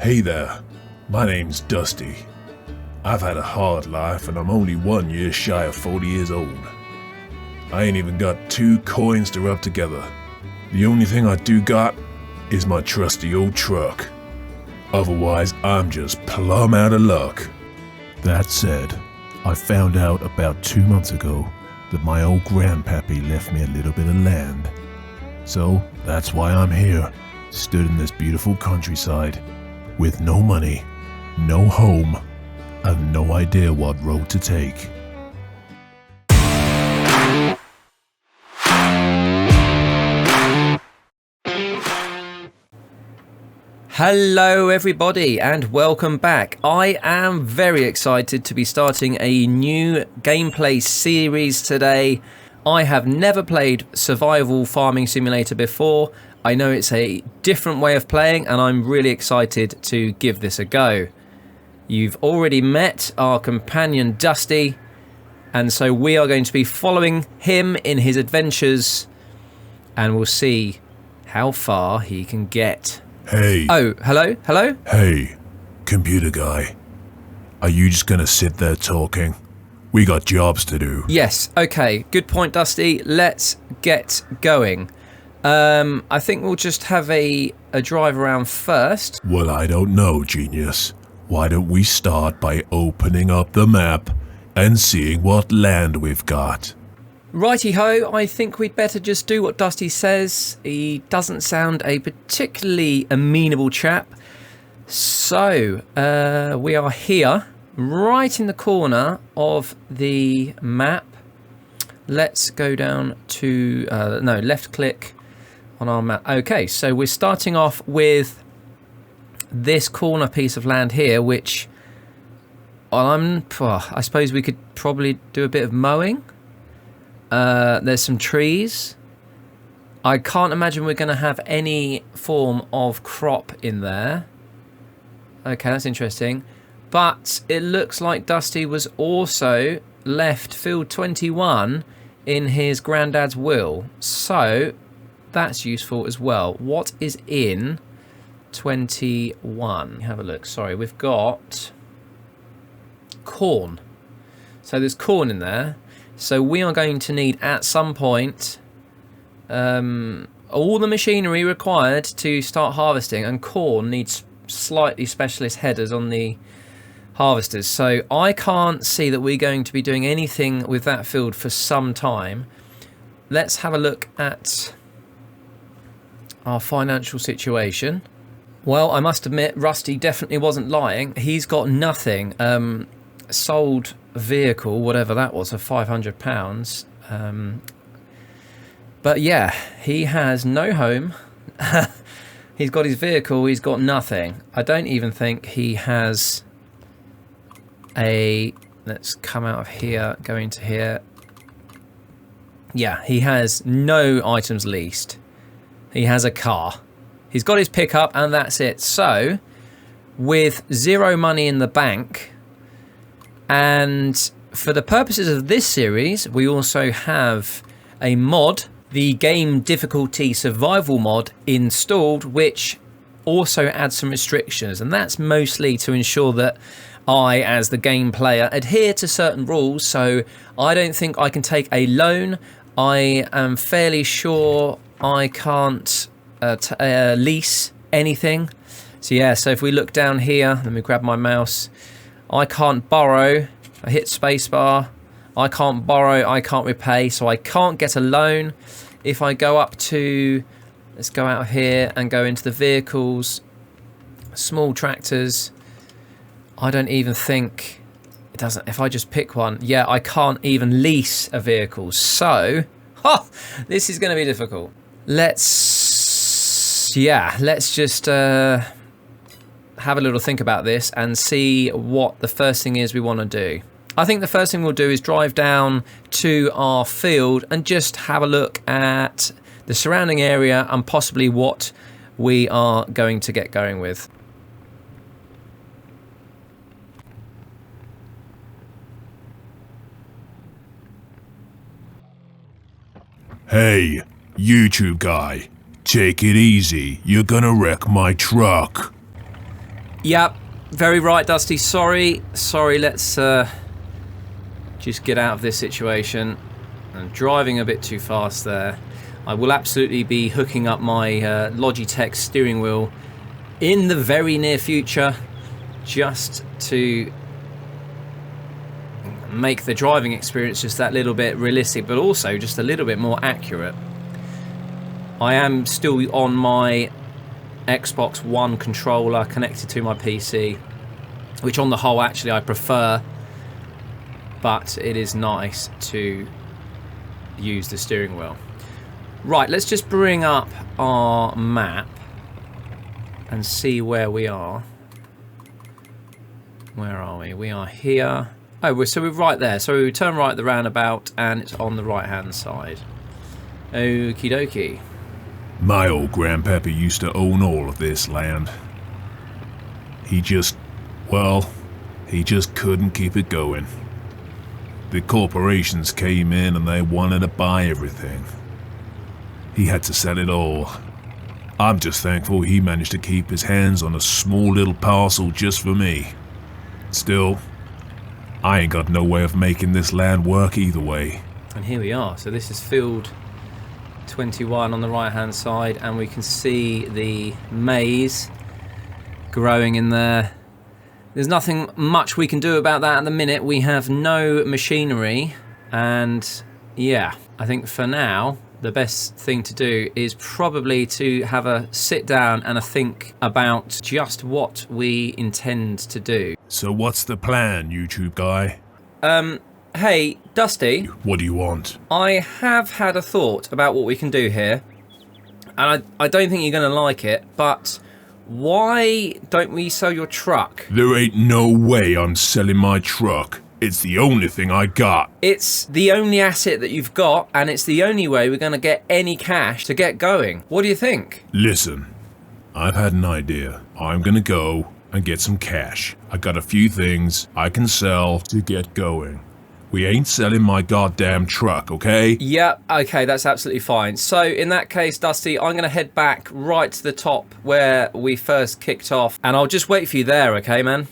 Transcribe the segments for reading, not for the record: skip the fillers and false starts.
Hey there, my name's Dusty. I've had a hard life and I'm only 1 year shy of 40 years old. I ain't even got 2 coins to rub together. The only thing I do got is my trusty old truck. Otherwise, I'm just plumb out of luck. That said, I found out about 2 months ago that my old grandpappy left me a little bit of land. So that's why I'm here, stood in this beautiful countryside, with no money, no home, and no idea what road to take. Hello everybody and welcome back. I am very excited to be starting a new gameplay series today. I have never played Survival Farming Simulator before. I know it's a different way of playing and I'm really excited to give this a go. You've already met our companion Dusty, and so we are going to be following him in his adventures and we'll see how far he can get. Hey. Oh, hello? Hello? Hey, computer guy. Are you just gonna sit there talking? We got jobs to do. Yes, okay. Good point, Dusty. Let's get going. I think we'll just have a drive around first. Well, I don't know, genius. Why don't we start by opening up the map and seeing what land we've got? Righty-ho, I think we'd better just do what Dusty says. He doesn't sound a particularly amenable chap. So, we are here, right in the corner of the map. Let's go down to, left click on our map. Okay, so we're starting off with this corner piece of land here, which I suppose we could probably do a bit of mowing. There's some trees. I can't imagine we're going to have any form of crop in there. Okay, that's interesting. But it looks like Dusty was also left field 21 in his granddad's will. So that's useful as well. What is in 21? Have a look. Sorry, we've got corn. So there's corn in there. So we are going to need at some point all the machinery required to start harvesting, and corn needs slightly specialist headers on the harvesters. So I can't see that we're going to be doing anything with that field for some time. Let's have a look at our financial situation. Well, I must admit, Rusty definitely wasn't lying. He's got nothing. Sold vehicle, whatever that was, of £500. But yeah, he has no home. He's got his vehicle, he's got nothing. I don't even think he has a... Let's come out of here, go into here. Yeah, he has no items leased. He has a car. He's got his pickup and that's it. So, with zero money in the bank... And for the purposes of this series, we also have a mod, the game difficulty survival mod installed, which also adds some restrictions. And that's mostly to ensure that I, as the game player, adhere to certain rules. So I don't think I can take a loan. I am fairly sure I can't lease anything. So yeah, so if we look down here, let me grab my mouse. I can't borrow. I hit spacebar. I can't borrow. I can't repay. So I can't get a loan. If I go up to, let's go out of here and go into the vehicles, small tractors. I don't even think it doesn't. If I just pick one, yeah, I can't even lease a vehicle. So, this is going to be difficult. Let's just. Have a little think about this and see what the first thing is we want to do. I think the first thing we'll do is drive down to our field and just have a look at the surrounding area and possibly what we are going to get going with. Hey, YouTube guy. Take it easy. You're gonna wreck my truck. Yep, very right, Dusty. Sorry, let's just get out of this situation. I'm driving a bit too fast there. I will absolutely be hooking up my Logitech steering wheel in the very near future, just to make the driving experience just that little bit realistic, but also just a little bit more accurate. I am still on my Xbox One controller connected to my PC, which on the whole actually I prefer, but it is nice to use the steering wheel. Right, let's just bring up our map and see where we are. Where are we? We are here. Oh, so we're right there. So we turn right at the roundabout and it's on the right hand side. Okie dokie. My old grandpappy used to own all of this land. He just couldn't keep it going. The corporations came in and they wanted to buy everything. He had to sell it all. I'm just thankful he managed to keep his hands on a small little parcel just for me. Still, I ain't got no way of making this land work either way. And here we are. So this is field 21 on the right hand side, and we can see the maize growing in there. There's nothing much we can do about that at the minute. We have no machinery, and yeah, I think for now the best thing to do is probably to have a sit down and a think about just what we intend to do. So what's the plan, YouTube guy? Hey, Dusty. What do you want? I have had a thought about what we can do here, and I don't think you're going to like it, but why don't we sell your truck? There ain't no way I'm selling my truck. It's the only thing I got. It's the only asset that you've got, and it's the only way we're going to get any cash to get going. What do you think? Listen, I've had an idea. I'm gonna go and get some cash. I got a few things I can sell to get going. We ain't selling my goddamn truck, okay? Yeah, okay, that's absolutely fine. So in that case, Dusty, I'm going to head back right to the top where we first kicked off, and I'll just wait for you there, okay, man?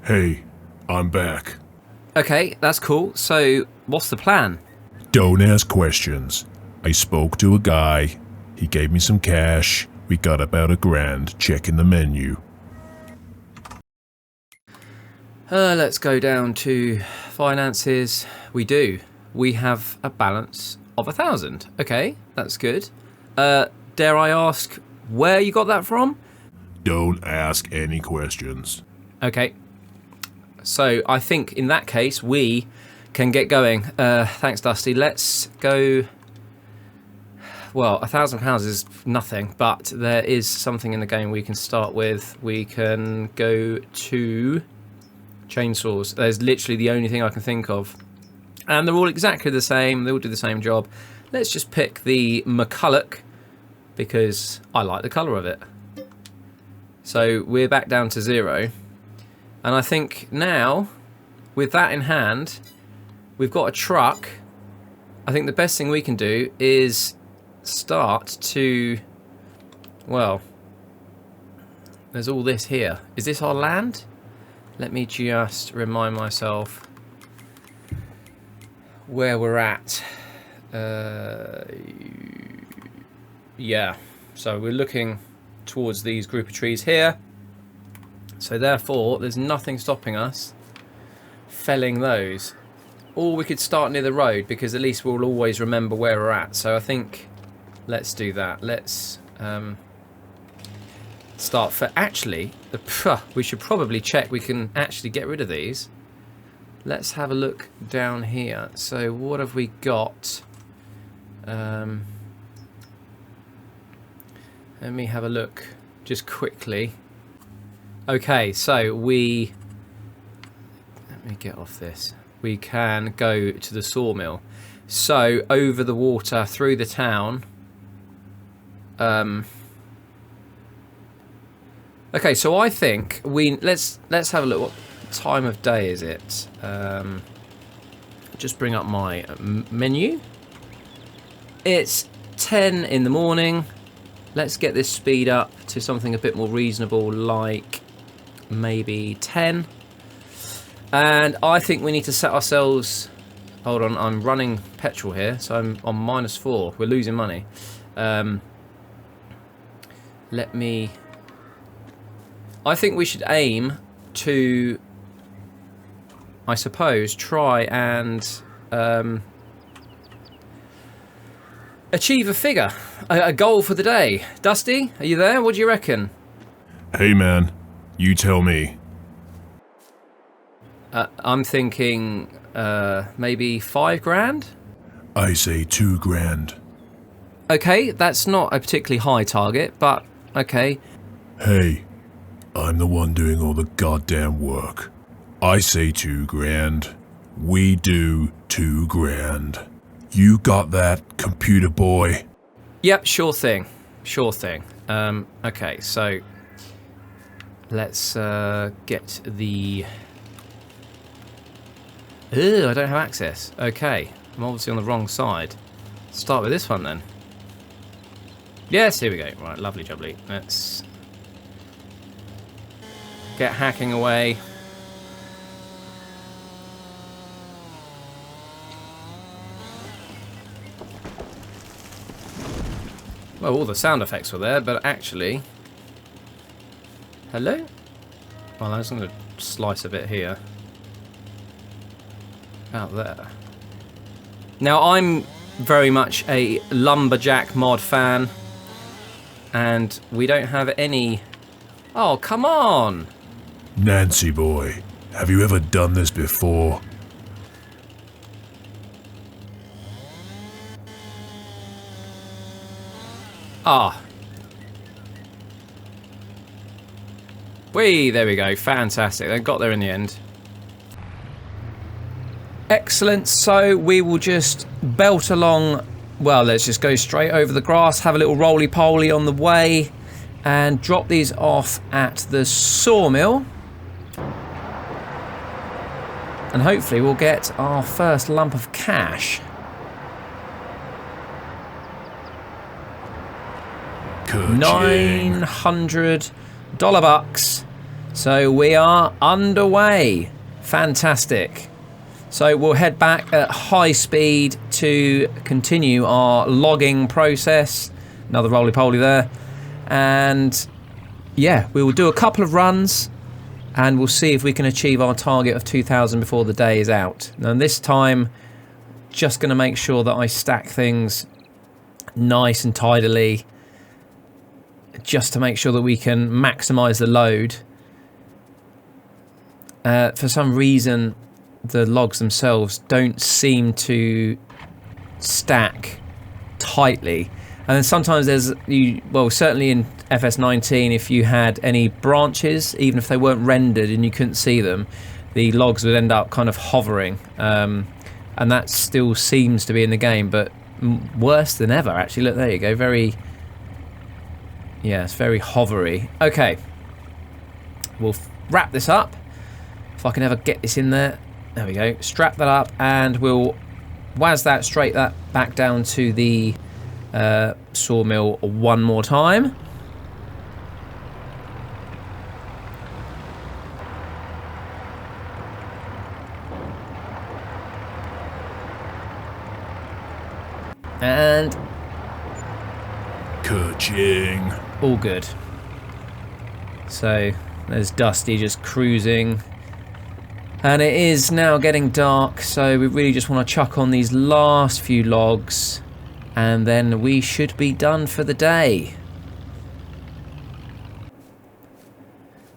Hey, I'm back. Okay, that's cool. So what's the plan? Don't ask questions. I spoke to a guy. He gave me some cash. We got about $1,000 checking the menu. Let's go down to finances. We do. We have a balance of 1,000. Okay, that's good. Dare I ask where you got that from? Don't ask any questions. Okay. So I think in that case we can get going. Thanks, Dusty. Let's go. Well, £1,000 is nothing, but there is something in the game we can start with. We can go to chainsaws. There's literally the only thing I can think of, and they're all exactly the same. They all do the same job. Let's just pick the McCulloch because I like the colour of it. So we're back down to 0. And I think now, with that in hand, we've got a truck. I think the best thing we can do is start to, well, there's all this here. Is this our land? Let me just remind myself where we're at. Yeah, so we're looking towards these group of trees here. So therefore, there's nothing stopping us felling those. Or we could start near the road, because at least we'll always remember where we're at. So I think let's do that. Let's start for... Actually, we should probably check we can actually get rid of these. Let's have a look down here. So what have we got? Let me have a look just quickly. Okay, so let me get off this. We can go to the sawmill. So over the water, through the town. Okay, so I think let's have a look. time of day is it? Just bring up my menu. It's 10 in the morning. Let's get this speed up to something a bit more reasonable, like maybe 10. And I think we need to set ourselves... Hold on, I'm running petrol here, so I'm on -4. We're losing money. Let me... I think we should aim to, I suppose, try and achieve a figure, a goal for the day. Dusty, are you there? What do you reckon? Hey man, you tell me. I'm thinking maybe 5 grand? I say 2 grand. Okay, that's not a particularly high target, but okay. Hey, I'm the one doing all the goddamn work. I say 2 grand. We do 2 grand. You got that, computer boy? Yep, sure thing. Sure thing. Okay, so let's get the... Ugh, I don't have access. Okay, I'm obviously on the wrong side. Start with this one then. Yes, here we go. Right, lovely jubbly. Let's get hacking away. Well, all the sound effects were there, but actually... Hello? Well, I was going to slice a bit here. Out there. Now, I'm very much a Lumberjack mod fan, and we don't have any... Oh, come on! Nancy boy, have you ever done this before? Ah. Whee, there we go. Fantastic. They got there in the end. Excellent. So we will just belt along. Well, let's just go straight over the grass, have a little roly-poly on the way, and drop these off at the sawmill. And hopefully we'll get our first lump of cash. $900 bucks. So we are underway. Fantastic. So we'll head back at high speed to continue our logging process. Another roly-poly there. And yeah, we will do a couple of runs and we'll see if we can achieve our target of 2,000 before the day is out. And this time, just going to make sure that I stack things nice and tidily, just to make sure that we can maximize the load. For some reason, the logs themselves don't seem to stack tightly. And then sometimes there's, well, certainly in FS19, if you had any branches, even if they weren't rendered and you couldn't see them, the logs would end up kind of hovering. And that still seems to be in the game, but worse than ever, actually. Look, there you go. Very... Yeah, it's very hovery. Okay. We'll wrap this up. If I can ever get this in there. There we go. Strap that up and we'll waz that straight back down to the sawmill one more time. And... Ka-ching. all good. So there's Dusty just cruising. And it is now getting dark, so we really just want to chuck on these last few logs and then we should be done for the day.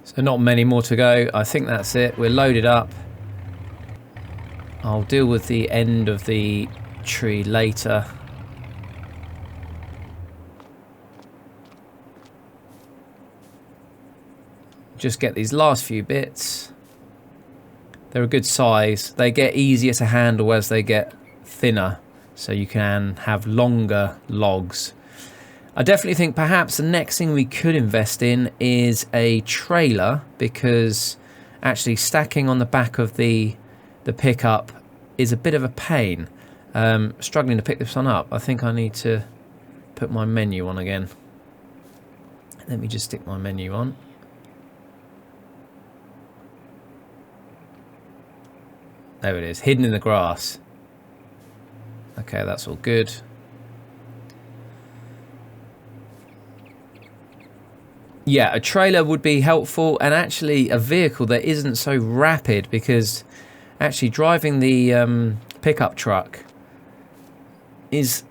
So not many more to go. I think that's it. We're loaded up. I'll deal with the end of the tree later. Just get these last few bits. They're a good size. They get easier to handle as they get thinner, so you can have longer logs. I definitely think perhaps the next thing we could invest in is a trailer, because actually stacking on the back of the pickup is a bit of a pain. Struggling to pick this one up. I think I need to put my menu on again. Let me just stick my menu on. There it is, hidden in the grass. Okay, that's all good. Yeah, a trailer would be helpful, and actually a vehicle that isn't so rapid, because actually driving the pickup truck is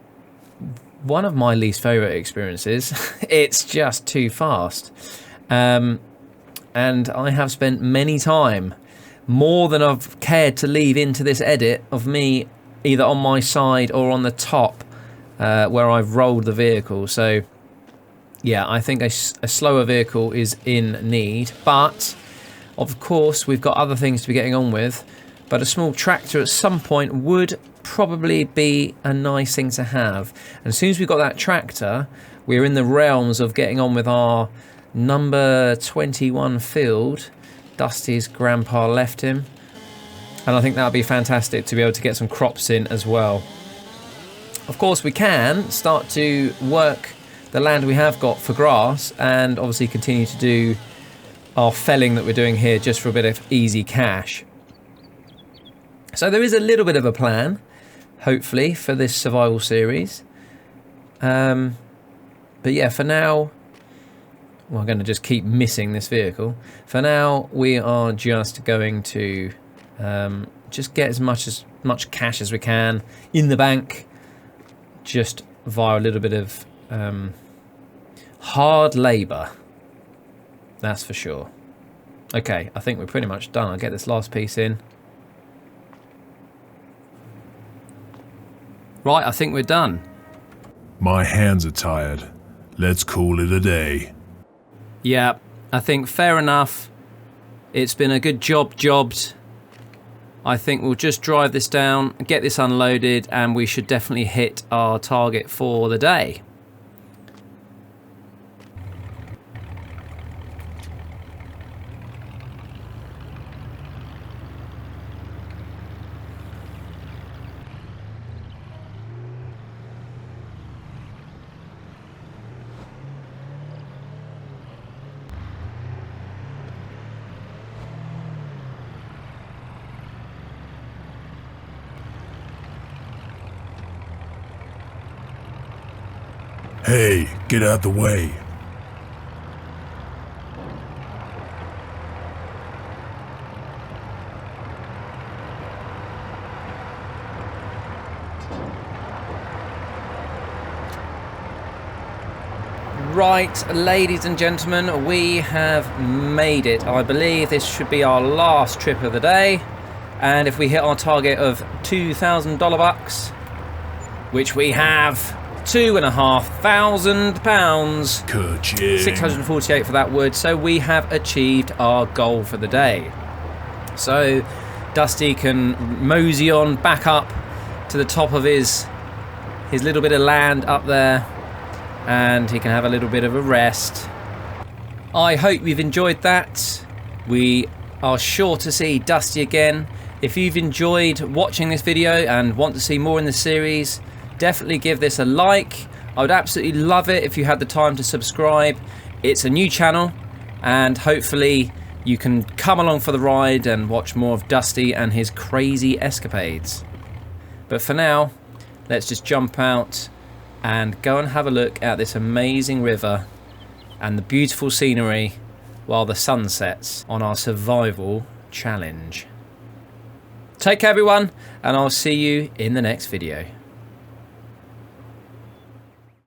one of my least favourite experiences. It's just too fast. And I have spent many time, more than I've cared to leave into this edit, of me either on my side or on the top where I've rolled the vehicle. So yeah, I think a slower vehicle is in need, but of course we've got other things to be getting on with. But a small tractor at some point would probably be a nice thing to have. And as soon as we've got that tractor, we're in the realms of getting on with our number 21 field. Dusty's grandpa left him. And I think that would be fantastic to be able to get some crops in as well. Of course, we can start to work the land we have got for grass, and obviously continue to do our felling that we're doing here just for a bit of easy cash. So there is a little bit of a plan, hopefully, for this survival series. But yeah, for now, we're going to just keep missing this vehicle. For now, we are just going to just get as much cash as we can in the bank, just via a little bit of hard labour. That's for sure. Okay, I think we're pretty much done. I'll get this last piece in. Right, I think we're done. My hands are tired. Let's call it a day. Yeah, I think fair enough. It's been a good jobbed. I think we'll just drive this down, get this unloaded, and we should definitely hit our target for the day. Hey, get out the way. Right, ladies and gentlemen, we have made it. I believe this should be our last trip of the day. And if we hit our target of $2,000 bucks, which we have, £2,500, Ka-ching. 648 for that wood, so we have achieved our goal for the day. So Dusty can mosey on back up to the top of his little bit of land up there, and he can have a little bit of a rest. I hope you've enjoyed that. We are sure to see Dusty again. If you've enjoyed watching this video and want to see more in the series, definitely give this a like. I would absolutely love it if you had the time to subscribe. It's a new channel, and hopefully you can come along for the ride and watch more of Dusty and his crazy escapades. But for now, let's just jump out and go and have a look at this amazing river and the beautiful scenery while the sun sets on our survival challenge. Take care everyone, and I'll see you in the next video.